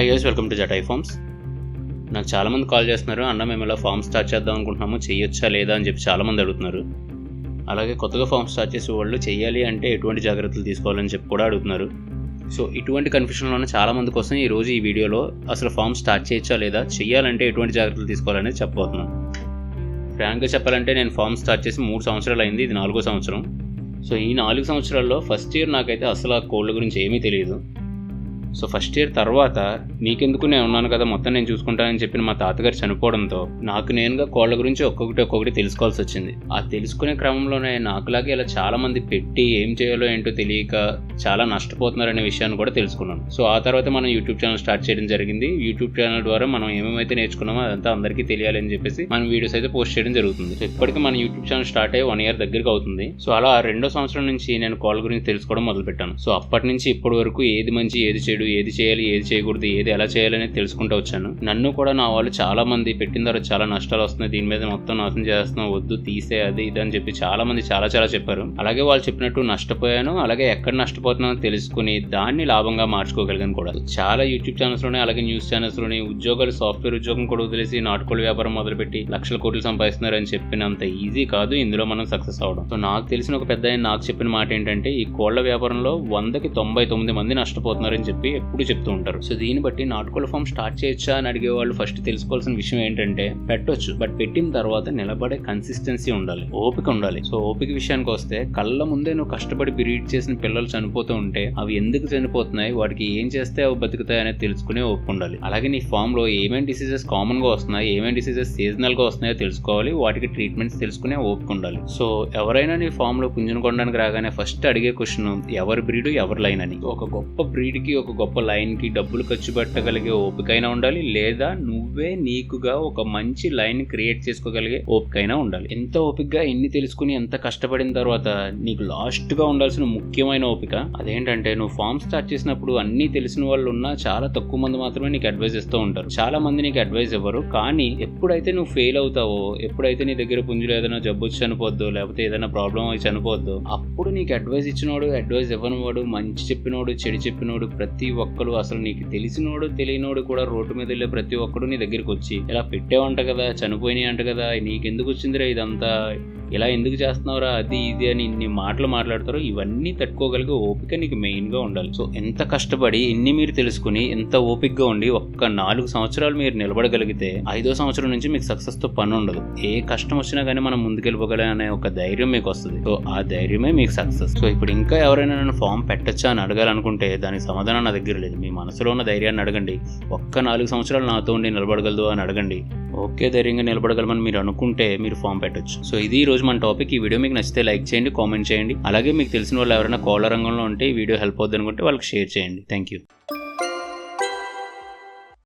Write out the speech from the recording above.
Hi guys, welcome to Jatayu farms. నాకు చాలామంది call చేస్తున్నారు, అన్న మేము ఇలా ఫార్మ్ స్టార్ట్ చేద్దాం అనుకుంటున్నాము, చేయొచ్చా లేదా అని చెప్పి చాలామంది అడుగుతున్నారు. అలాగే కొత్తగా ఫార్మ్ స్టార్ట్ చేసే వాళ్ళు చేయాలి అంటే ఎటువంటి జాగ్రత్తలు తీసుకోవాలని చెప్పి కూడా అడుగుతున్నారు. సో ఇటువంటి కన్ఫ్యూషన్లోనే చాలామంది కోసం ఈరోజు ఈ వీడియోలో అసలు ఫార్మ్ స్టార్ట్ చేయొచ్చా లేదా, చేయాలంటే ఎటువంటి జాగ్రత్తలు తీసుకోవాలనేది చెప్పబోతున్నాను. ఫ్రాంక్గా చెప్పాలంటే నేను ఫార్మ్ స్టార్ట్ చేసి 3 సంవత్సరాలు అయింది, ఇది 4వ సంవత్సరం. సో ఈ 4 సంవత్సరాల్లో ఫస్ట్ ఇయర్ నాకైతే అసలు ఆ కోళ్ళ గురించి ఏమీ తెలియదు. సో ఫస్ట్ ఇయర్ తర్వాత నీకెందుకు నేను ఉన్నాను కదా, మొత్తం నేను చూసుకుంటానని చెప్పిన మా తాతగారు చనిపోవడంతో నాకు నేనుగా కోళ్ళ గురించి ఒక్కొక్కటి తెలుసుకోవాల్సి వచ్చింది. ఆ తెలుసుకునే క్రమంలోనే నాకులాగే ఇలా చాలామంది పెట్టి ఏం చేయాలో ఏంటో తెలియక చాలా నష్టపోతున్నారనే విషయాన్ని కూడా తెలుసుకున్నాను. సో ఆ తర్వాత మనం యూట్యూబ్ ఛానల్ స్టార్ట్ చేయడం జరిగింది. యూట్యూబ్ ఛానల్ ద్వారా మనం ఏమేమైతే నేర్చుకున్నామో అదంతా అందరికీ తెలియాలి అని చెప్పేసి మనం వీడియోస్ అయితే పోస్ట్ చేయడం జరుగుతుంది. సో ఇప్పటికీ మన యూట్యూబ్ ఛానల్ స్టార్ట్ అయ్యి 1 ఇయర్ దగ్గరికి అవుతుంది. సో అలా 2వ సంవత్సరం నుంచి నేను కోళ్ళ గురించి తెలుసుకోవడం మొదలుపెట్టాను. సో అప్పటి నుంచి ఇప్పటి వరకు ఏది మంచి, ఏది చెడు, ఏది చేయాలి, ఏది చేయకూడదు, ఏది ఎలా చేయాలని తెలుసుకుంటూ వచ్చాను. నన్ను కూడా నా వాళ్ళు చాలా మంది పెట్టిన తర్వాత చాలా నష్టాలు వస్తున్నాయి, దీని మీద మొత్తం నాశనం చేస్తున్నాం, వద్దు తీసే అది ఇది అని చెప్పి చాలా మంది చాలా చెప్పారు. అలాగే వాళ్ళు చెప్పినట్టు నష్టపోయాను. అలాగే ఎక్కడ నష్టపోతున్నానో తెలుసుకుని దాన్ని లాభంగా మార్చుకోగలిగాను కూడా. చాలా యూట్యూబ్ ఛానల్స్ లోనే, అలాగే న్యూస్ ఛానల్స్ లోని ఉద్యోగాలు, సాఫ్ట్వేర్ ఉద్యోగం కూడా వదిలేసి నాటుకోళ్ళ వ్యాపారం మొదలుపెట్టి లక్షల కోట్లు సంపాదిస్తున్నారు అని చెప్పినంత ఈజీ కాదు ఇందులో మనం సక్సెస్ అవడం. సో నాకు తెలిసిన ఒక పెద్ద నాకు చెప్పిన మాట ఏంటంటే, ఈ కోళ్ల వ్యాపారంలో 100కి 99 మంది నష్టపోతున్నారని చెప్పి ఎప్పుడు చెప్తూ ఉంటారు. సో దీన్ని బట్టి నాటుకోళ్ల ఫామ్ స్టార్ట్ చేయొచ్చా అని అడిగే వాళ్ళు ఫస్ట్ తెలుసుకోవాల్సిన విషయం ఏంటంటే, పెట్టొచ్చు, బట్ పెట్టిన తర్వాత నిలబడే కన్సిస్టెన్సీ ఉండాలి, ఓపిక ఉండాలి. సో ఓపిక విషయానికి వస్తే, కళ్ళ ముందే నువ్వు కష్టపడి బ్రీడ్ చేసిన పిల్లలు చనిపోతూ ఉంటే అవి ఎందుకు చనిపోతున్నాయి, వాటికి ఏం చేస్తే అవి బతుకుతాయి అనేది తెలుసుకునే ఓపిక ఉండాలి. అలాగే నీ ఫామ్ లో ఏమేమి డిసీజెస్ కామన్ గా వస్తున్నాయి, ఏమేమి డిసీజెస్ సీజనల్ గా వస్తున్నాయో తెలుసుకోవాలి, వాటికి ట్రీట్మెంట్స్ తెలుసుకునే ఓపిక ఉండాలి. సో ఎవరైనా నీ ఫామ్ లో పుంజును కొనడానికి రాగానే ఫస్ట్ అడిగే క్వశ్చన్ ఎవరి బ్రీడ్, ఎవరి లైన్ అని. ఒక గొప్ప బ్రీడ్ కి, ఒక గొప్ప లైన్ కి డబ్బులు ఖర్చు పెట్టగలిగే ఓపికైనా ఉండాలి, లేదా నువ్వే నీకుగా ఒక మంచి లైన్ క్రియేట్ చేసుకోగలిగే ఓపికైనా ఉండాలి. ఎంత ఓపికగా ఎన్ని తెలుసుకుని ఎంత కష్టపడిన తర్వాత నీకు లాస్ట్ గా ఉండాల్సిన ముఖ్యమైన ఓపిక అదేంటంటే, నువ్వు ఫామ్ స్టార్ట్ చేసినప్పుడు అన్ని తెలిసిన వాళ్ళు ఉన్నా చాలా తక్కువ మంది మాత్రమే నీకు అడ్వైస్ ఇస్తూ ఉంటారు. చాలా మంది నీకు అడ్వైస్ ఇవ్వరు. కానీ ఎప్పుడైతే నువ్వు ఫెయిల్ అవుతావో, ఎప్పుడైతే నీ దగ్గర పుంజులు ఏదైనా జబ్బు వచ్చి చనిపోద్దు, లేకపోతే ఏదైనా ప్రాబ్లం అయి చనిపోద్దు, అప్పుడు నీకు అడ్వైస్ ఇచ్చినోడు, అడ్వైస్ ఇవ్వనివాడు, మంచి చెప్పినోడు, చెడు చెప్పినోడు, ప్రతి ఒక్కరు, అసలు నీకు తెలిసినోడు తెలియనోడు కూడా రోడ్డు మీద వెళ్ళే ప్రతి ఒక్కడు నీ దగ్గరికి వచ్చి ఇలా పెట్టేవంట కదా, చనిపోయినాయి అంట కదా, నీకెందుకు వచ్చిందిరా ఇదంతా, ఇలా ఎందుకు చేస్తున్నావురా, అది ఇది అని ఇన్ని మాటలు మాట్లాడతారు. ఇవన్నీ తట్టుకోగలిగే ఓపిక నీకు మెయిన్ గా ఉండాలి. సో ఎంత కష్టపడి ఇన్ని మీరు తెలుసుకుని ఎంత ఓపికగా ఉండి ఒక్క 4 సంవత్సరాలు మీరు నిలబడగలిగితే 5వ సంవత్సరం నుంచి మీకు సక్సెస్ తో పని ఉండదు. ఏ కష్టం వచ్చినా కానీ మనం ముందుకెళ్ళిపోగలం అనే ఒక ధైర్యం మీకు వస్తుంది. సో ఆ ధైర్యమే మీకు సక్సెస్. సో ఇప్పుడు ఇంకా ఎవరైనా నన్ను ఫామ్ పెట్టచ్చా అని అడగాలనుకుంటే దానికి సమాధానం నా దగ్గర లేదు. మీ మనసులో ఉన్న ధైర్యాన్ని అడగండి. ఒక్క 4 సంవత్సరాలు నాతో ఉండి నిలబడగలదు అని అడగండి. ఓకే, ధైర్యంగా నిలబడగలమని మీరు అనుకుంటే మీరు ఫామ్ పెట్టొచ్చు. సో ఇది ఈ రోజు మన టాపిక్. ఈ వీడియో మీకు నచ్చితే లైక్ చేయండి, కామెంట్ చేయండి. అలాగే మీకు తెలిసిన వాళ్ళు ఎవరైనా కోళ్ళ రంగంలో ఉంటే ఈ వీడియో హెల్ప్ అవుతుంది అనుకుంటే వాళ్ళకి షేర్ చేయండి. Thank you.